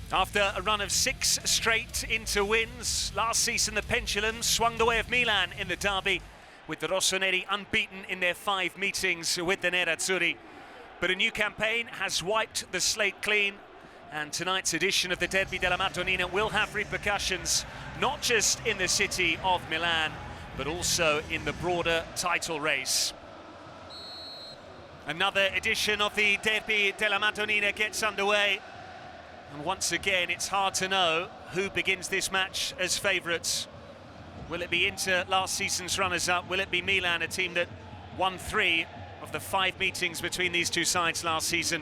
After a run of 6 straight Inter wins, last season the pendulum swung the way of Milan in the derby, with the rossoneri unbeaten in their 5 meetings with the nerazzurri. But a new campaign has wiped the slate clean, and tonight's edition of the Derby della Madonnina will have repercussions, not just in the city of Milan, but also in the broader title race. Another edition of the Derby della Madonnina gets underway. And once again, it's hard to know who begins this match as favourites. Will it be Inter, last season's runners-up? Will it be Milan, a team that won 3 of the 5 meetings between these two sides last season?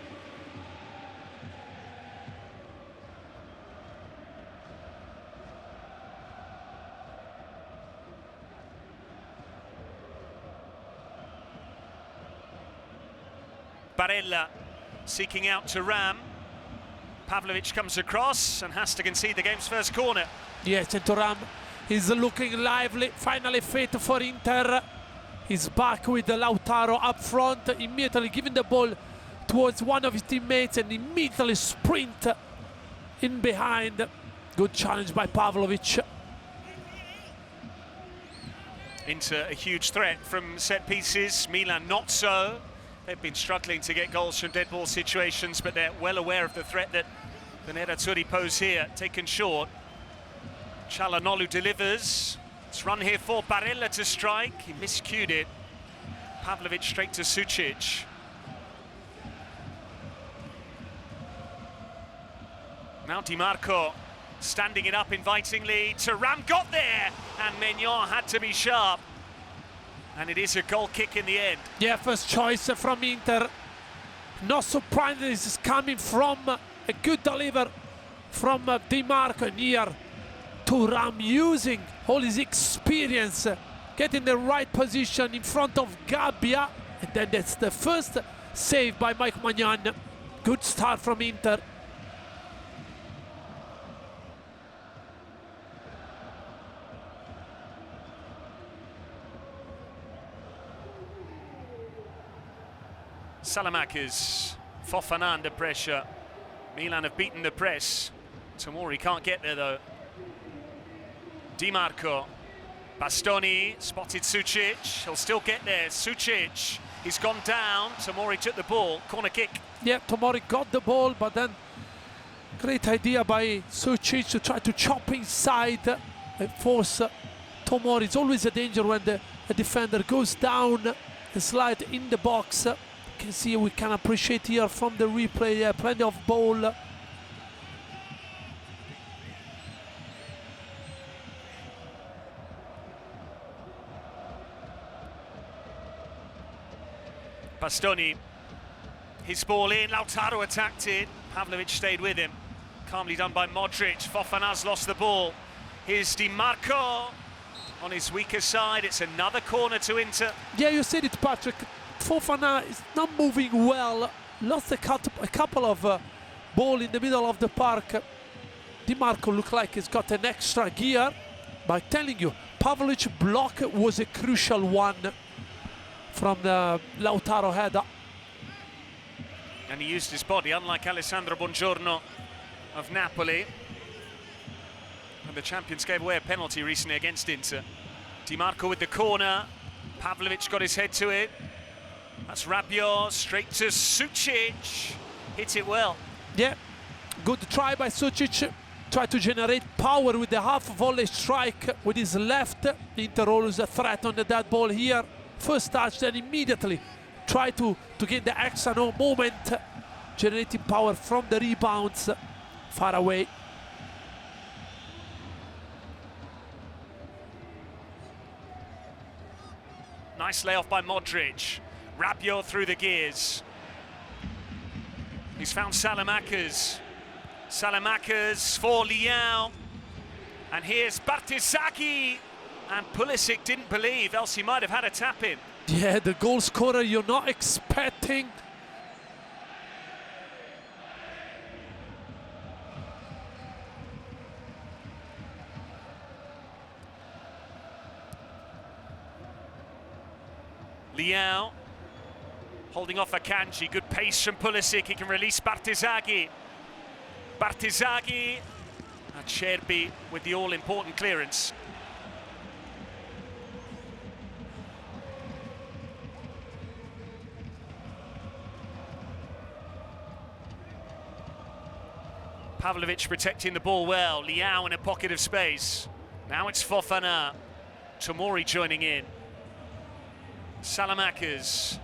Barella seeking out to Ram. Pavlovic comes across and has to concede the game's first corner. Yes, and Thuram is looking lively, finally fit for Inter. He's back with Lautaro up front, immediately giving the ball towards one of his teammates and immediately sprint in behind. Good challenge by Pavlovic. Inter a huge threat from set pieces, Milan not so. They've been struggling to get goals from dead ball situations, but they're well aware of the threat that the nerazzurri pose here. Taken short. Çalhanoğlu delivers. It's run here for Barella to strike. He miscued it. Pavlovic straight to Sucic. Now Di Marco standing it up invitingly. Thuram got there, and Maignan had to be sharp. And it is a goal kick in the end. Yeah, first choice from Inter. Not surprised this is coming from a good deliver from Di Marco. And here, Thuram using all his experience, getting the right position in front of Gabbia. And then that's the first save by Maignan. Good start from Inter. Salamakers, Fofana under pressure. Milan have beaten the press. Tomori can't get there though. Di Marco, Bastoni spotted Sucic. He'll still get there. Sucic, he's gone down. Tomori took the ball. Corner kick. Yeah, Tomori got the ball, but then great idea by Sucic to try to chop inside and force Tomori. It's always a danger when the defender goes down and slide in the box. You can see, we can appreciate here from the replay, plenty of ball. Bastoni, his ball in, Lautaro attacked it, Pavlovic stayed with him. Calmly done by Modric. Fofana's lost the ball. Here's Di Marco on his weaker side. It's another corner to Inter. Yeah, you said it, Patrick. Fofana is not moving well. Lost a couple of ball in the middle of the park. Di Marco looked like he's got an extra gear. By telling you, Pavlovic block was a crucial one from the Lautaro header. And he used his body, unlike Alessandro Buongiorno of Napoli. And the champions gave away a penalty recently against Inter. Di Marco with the corner. Pavlovic got his head to it. That's Rabiot, straight to Sucic. Hit it well. Yeah, good try by Sucic. Try to generate power with the half volley strike with his left. Inter always a threat on the dead ball here. First touch, then immediately try to gain the extra moment, generating power from the rebounds far away. Nice layoff by Modric. Rabiot through the gears. He's found Salamakers. Salamakers for Leão. And here's Bartesaghi. And Pulisic didn't believe, else he might have had a tap in. Yeah, the goal scorer you're not expecting. Leão holding off Akanji. Good pace from Pulisic. He can release Bartesaghi. Bartesaghi. Acerbi with the all-important clearance. Pavlovic protecting the ball well. Liao in a pocket of space. Now it's Fofana. Tomori joining in. Salamakers.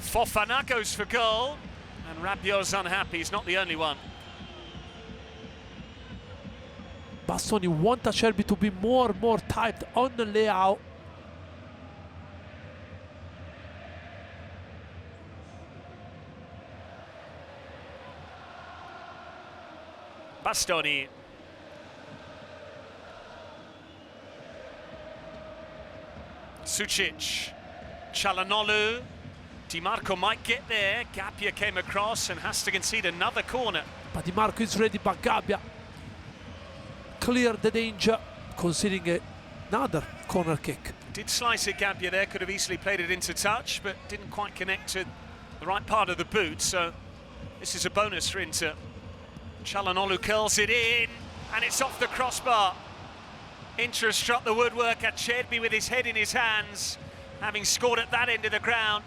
Fofana goes for goal. And Rabiot's unhappy. He's not the only one. Bastoni want Acerbi to be more tight on the layout. Bastoni. Sucic. Çalhanoğlu. Di Marco might get there. Gabbia came across and has to concede another corner. But Di Marco is ready, but Gabbia cleared the danger, considering another corner kick. Did slice it, Gabbia there, could have easily played it into touch, but didn't quite connect to the right part of the boot, so this is a bonus for Inter. Çalhanoğlu curls it in, and it's off the crossbar. Inter has struck the woodwork. Acerbi with his head in his hands, having scored at that end of the ground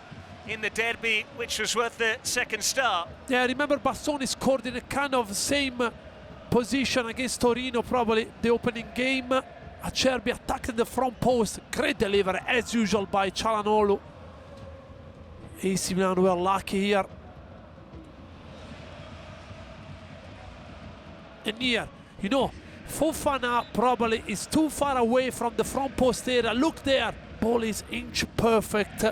in the derby, which was worth the second start. Yeah, remember Bastoni scored in a kind of same position against Torino, probably the opening game. Acerbi attacked the front post. Great delivery, as usual, by Çalhanoğlu. AC Milan were lucky here. And here, you know, Fofana probably is too far away from the front post area. Look there, ball is inch perfect.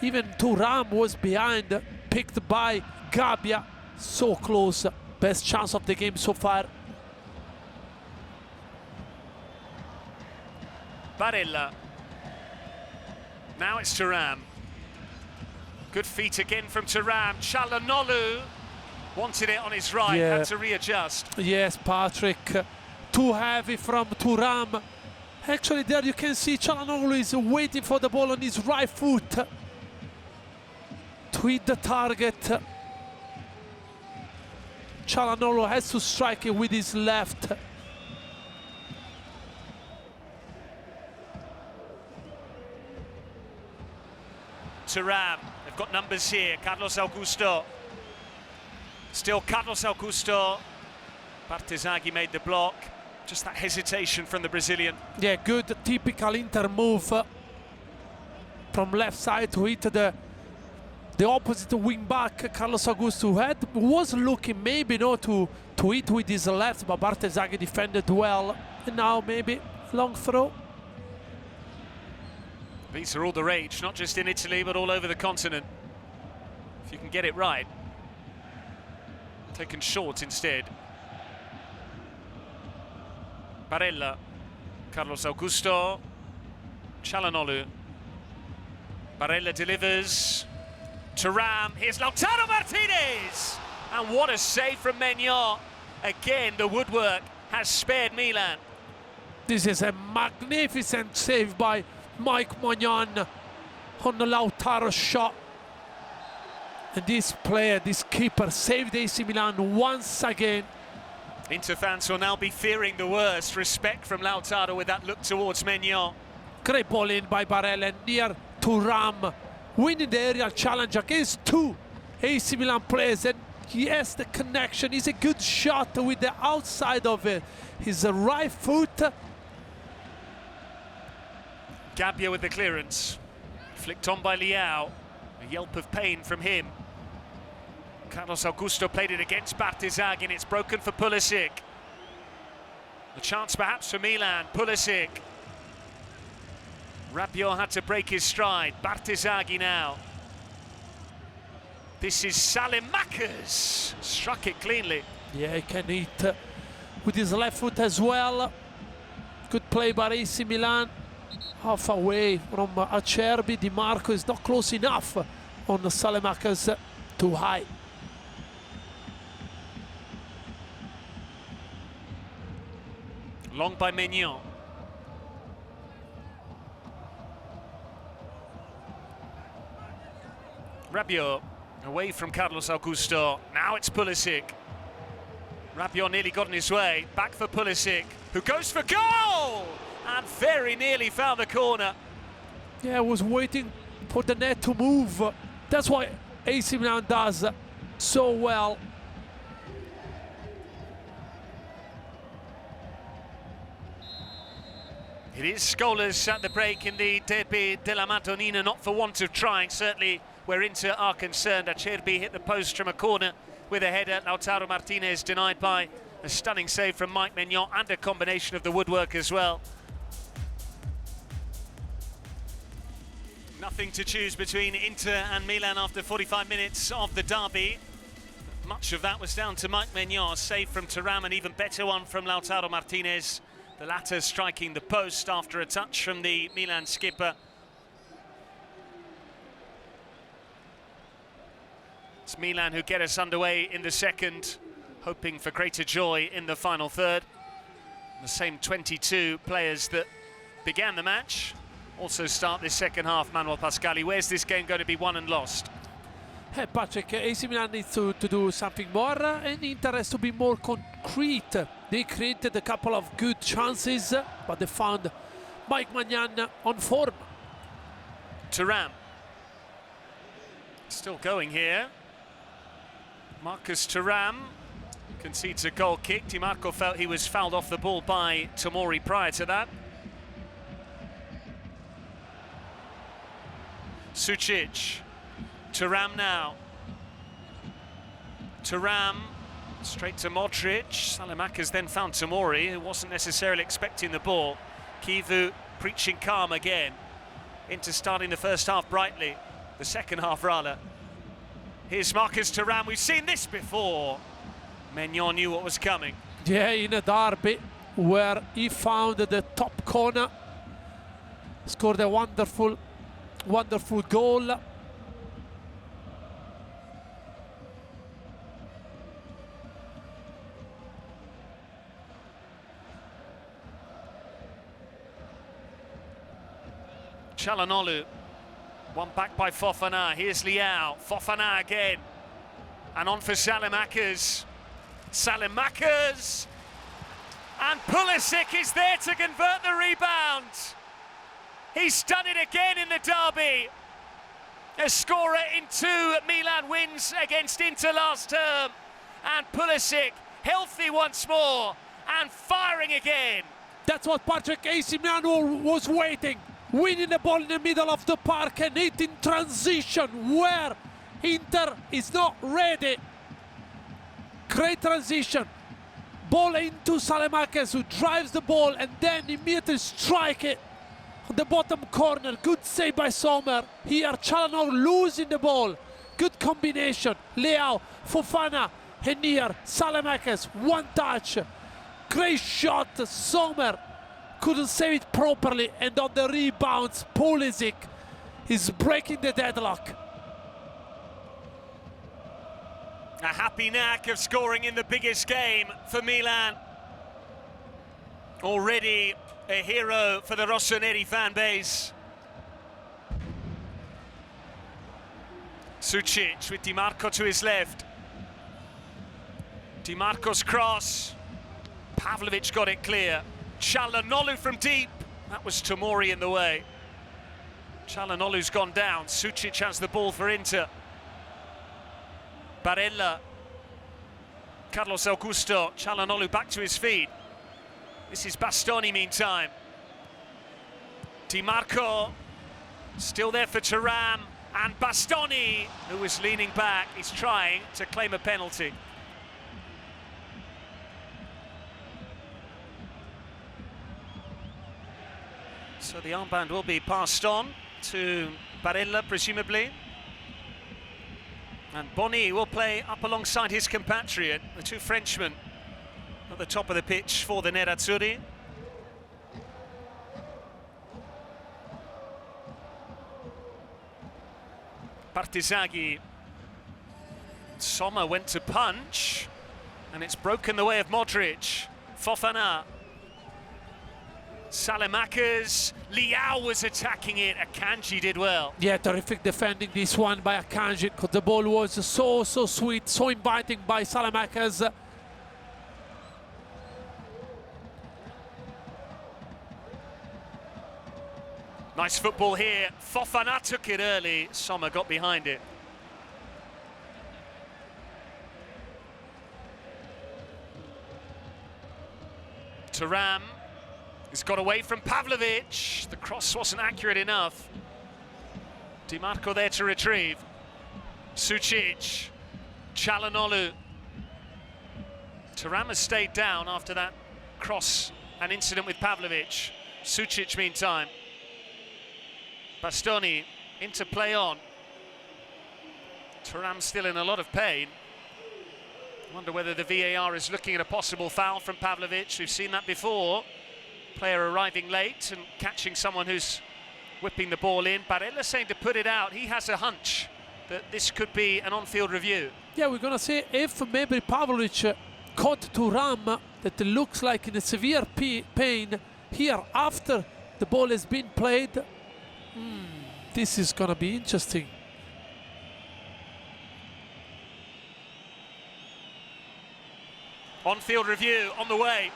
Even Thuram was behind, picked by Gabbia. So close, best chance of the game so far. Barella. Now it's Thuram. Good feet again from Thuram. Çalhanoğlu wanted it on his right, had to readjust. Yes, Patrick, too heavy from Thuram. Actually, there you can see Çalhanoğlu is waiting for the ball on his right foot to hit the target. Çalhanoğlu has to strike it with his left. Thuram, they've got numbers here. Carlos Augusto. Still Carlos Augusto. Bartesaghi made the block. Just that hesitation from the Brazilian. Yeah, good typical Inter move from left side to hit the opposite wing back. Carlos Augusto was looking maybe not to hit with his left, but Bartesaghi defended well. And now maybe long throw. These are all the rage, not just in Italy, but all over the continent. If you can get it right. Taken short instead. Barella. Carlos Augusto. Çalhanoğlu. Barella delivers. Thuram. Here's Lautaro Martinez. And what a save from Maignan. Again, the woodwork has spared Milan. This is a magnificent save by Maignan on the Lautaro shot. And this player, this keeper, saved AC Milan once again. Inter fans will now be fearing the worst. Respect from Lautaro with that look towards Maignan. Great ball in by Barella, and near Thuram, winning the aerial challenge against two AC Milan players. And he has the connection. It's a good shot with the outside of his right foot. Gabbia with the clearance. Flicked on by Liao. A yelp of pain from him. Carlos Augusto played it against Bartesaghi, and it's broken for Pulisic. The chance perhaps for Milan. Pulisic. Rabiot had to break his stride. Bartesaghi now. This is Salamakers. Struck it cleanly. Yeah, he can hit with his left foot as well. Good play by AC Milan. Half away from Acerbi. Di Marco is not close enough on Salamakers. Too high. Long by Maignan. Rabiot away from Carlos Augusto. Now it's Pulisic. Rabiot nearly got in his way. Back for Pulisic, who goes for goal! And very nearly found the corner. Yeah, I was waiting for the net to move. That's why AC Milan does so well. It is goalless at the break in the derby della Madonnina, not for want of trying, certainly where Inter are concerned. Acerbi hit the post from a corner with a header. Lautaro Martinez denied by a stunning save from Maignan and a combination of the woodwork as well. Nothing to choose between Inter and Milan after 45 minutes of the derby. Much of that was down to Maignan, save from Thuram, an even better one from Lautaro Martinez. The latter striking the post after a touch from the Milan skipper. It's Milan who get us underway in the second, hoping for greater joy in the final third. The same 22 players that began the match also start this second half. Manuel Pascali, where's this game going to be won and lost? Hey Patrick, AC Milan needs to do something more and Inter has to be more concrete. They created a couple of good chances, but they found Maignan on form. Thuram. Still going here. Marcus Thuram concedes a goal kick. Di Marco felt he was fouled off the ball by Tomori prior to that. Sucic. Thuram now. Thuram straight to Modric. Salamakas then found Tomori, who wasn't necessarily expecting the ball. Kivu preaching calm again. Into starting the first half brightly. The second half rather. Here's Marcus Thuram. We've seen this before. Maignan knew what was coming. Yeah, in a derby where he found the top corner. Scored a wonderful goal. Çalhanoğlu, one back by Fofana. Here's Leao, Fofana again, and on for Salamakas. Salamakas, and Pulisic is there to convert the rebound. He's done it again in the derby. A scorer in two Milan wins against Inter last term, and Pulisic healthy once more and firing again. That's what Patrick AC Milan was waiting. Winning the ball in the middle of the park and it in transition where Inter is not ready. Great transition. Ball into Salamakas, who drives the ball and then immediately strike it on the bottom corner. Good save by Sommer. Here Çalhanoğlu losing the ball. Good combination. Leao, Fofana, and here Salamakas, one touch. Great shot, Sommer couldn't save it properly, and on the rebounds, Pulisic is breaking the deadlock. A happy knack of scoring in the biggest game for Milan. Already a hero for the Rossoneri fan base. Sucic with Di Marco to his left. Di Marco's cross. Pavlovic got it clear. Çalhanoğlu from deep. That was Tomori in the way. Çalhanoğlu's gone down. Sucic has the ball for Inter. Barella. Carlos Augusto. Çalhanoğlu back to his feet. This is Bastoni meantime. Di Marco. Still there for Thuram. And Bastoni, who was leaning back, is trying to claim a penalty. So the armband will be passed on to Barella, presumably. And Boni will play up alongside his compatriot, the two Frenchmen, at the top of the pitch for the Nerazzurri. Partizaghi. Sommer went to punch, and it's broken the way of Modric. Fofana. Salamakas, Leao was attacking it, Akanji did well. Yeah, terrific defending this one by Akanji, because the ball was so sweet, so inviting by Salamakas. Nice football here. Fofana took it early. Sommer got behind it. Thuram has got away from Pavlovic. The cross wasn't accurate enough. Di Marco there to retrieve. Sucic, Çalhanoğlu. Thuram has stayed down after that cross and incident with Pavlovic. Sucic meantime. Bastoni into play on. Thuram still in a lot of pain. Wonder whether the VAR is looking at a possible foul from Pavlovic. We've seen that before. Player arriving late and catching someone who's whipping the ball in. Barella saying to put it out. He has a hunch that this could be an on-field review. Yeah, we're gonna see if maybe Pavlovic caught Thuram, that looks like in a severe pain here after the ball has been played. This is gonna be interesting. On-field review on the way.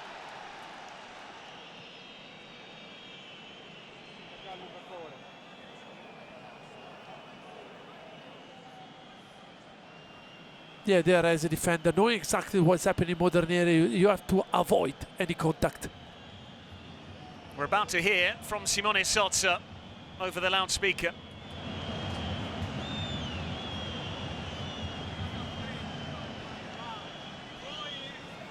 Yeah, there as a defender, knowing exactly what's happening in modern era, you have to avoid any contact. We're about to hear from Simone Sozza over the loudspeaker.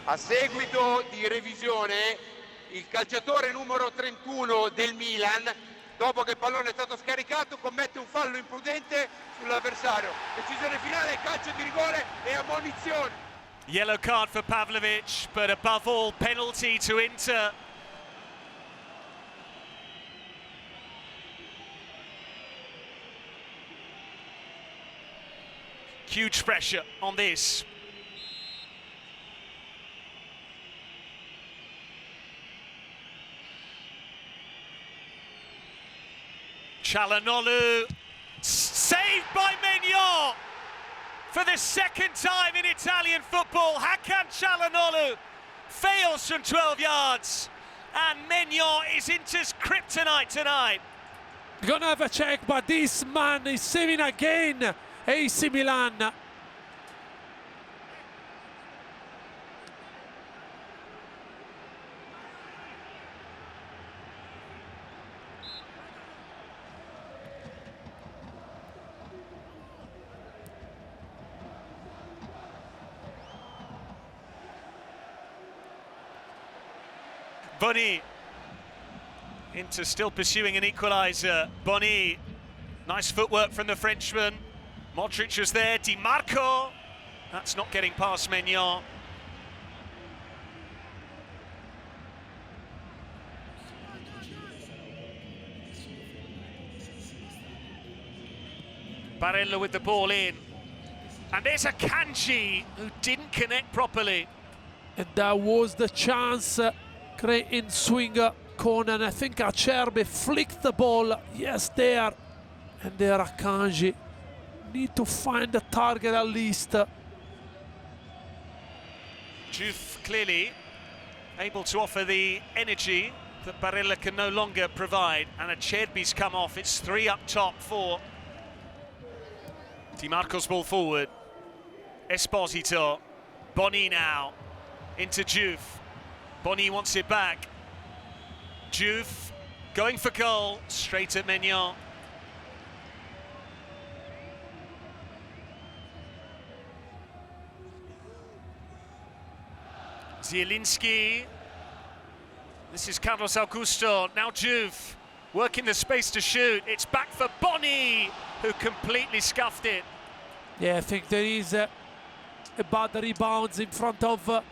A seguito di revisione, il calciatore numero 31 del Milan, dopo che il pallone è stato scaricato, commette un fallo imprudente sull'avversario. Decisione finale, calcio di rigore e ammonizione. Yellow card for Pavlovic, but above all, penalty to Inter. Huge pressure on this. Çalhanoğlu, saved by Maignan for the second time in Italian football. Hakan Çalhanoğlu fails from 12 yards, and Maignan is Inter's kryptonite tonight. Gonna have a check, but this man is saving again. AC Milan. Boni, Inter still pursuing an equaliser. Boni, nice footwork from the Frenchman. Modric was there, Di Marco. That's not getting past Maignan. Barella with the ball in. And there's a Kanji who didn't connect properly. And that was the chance. Great in swing corner, and I think Acerbi flicked the ball. Yes, there. And there Akanji. Need to find the target at least. Juve clearly able to offer the energy that Barella can no longer provide, and Acerbi's come off. It's 3 up top for Di Marco's ball forward. Esposito, Boni now into Juve. Boni wants it back. Juve going for goal, straight at Maignan. Zielinski. This is Carlos Augusto. Now Juve working the space to shoot. It's back for Boni, who completely scuffed it. Yeah, I think there is a bad rebounds in front of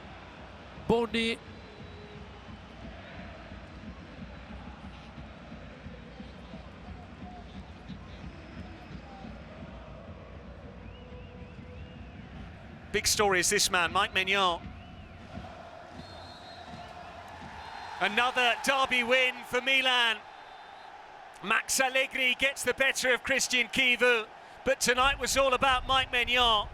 Boni. Big story is this man, Mike Maignan. Another derby win for Milan. Max Allegri gets the better of Christian Chivu, but tonight was all about Mike Maignan.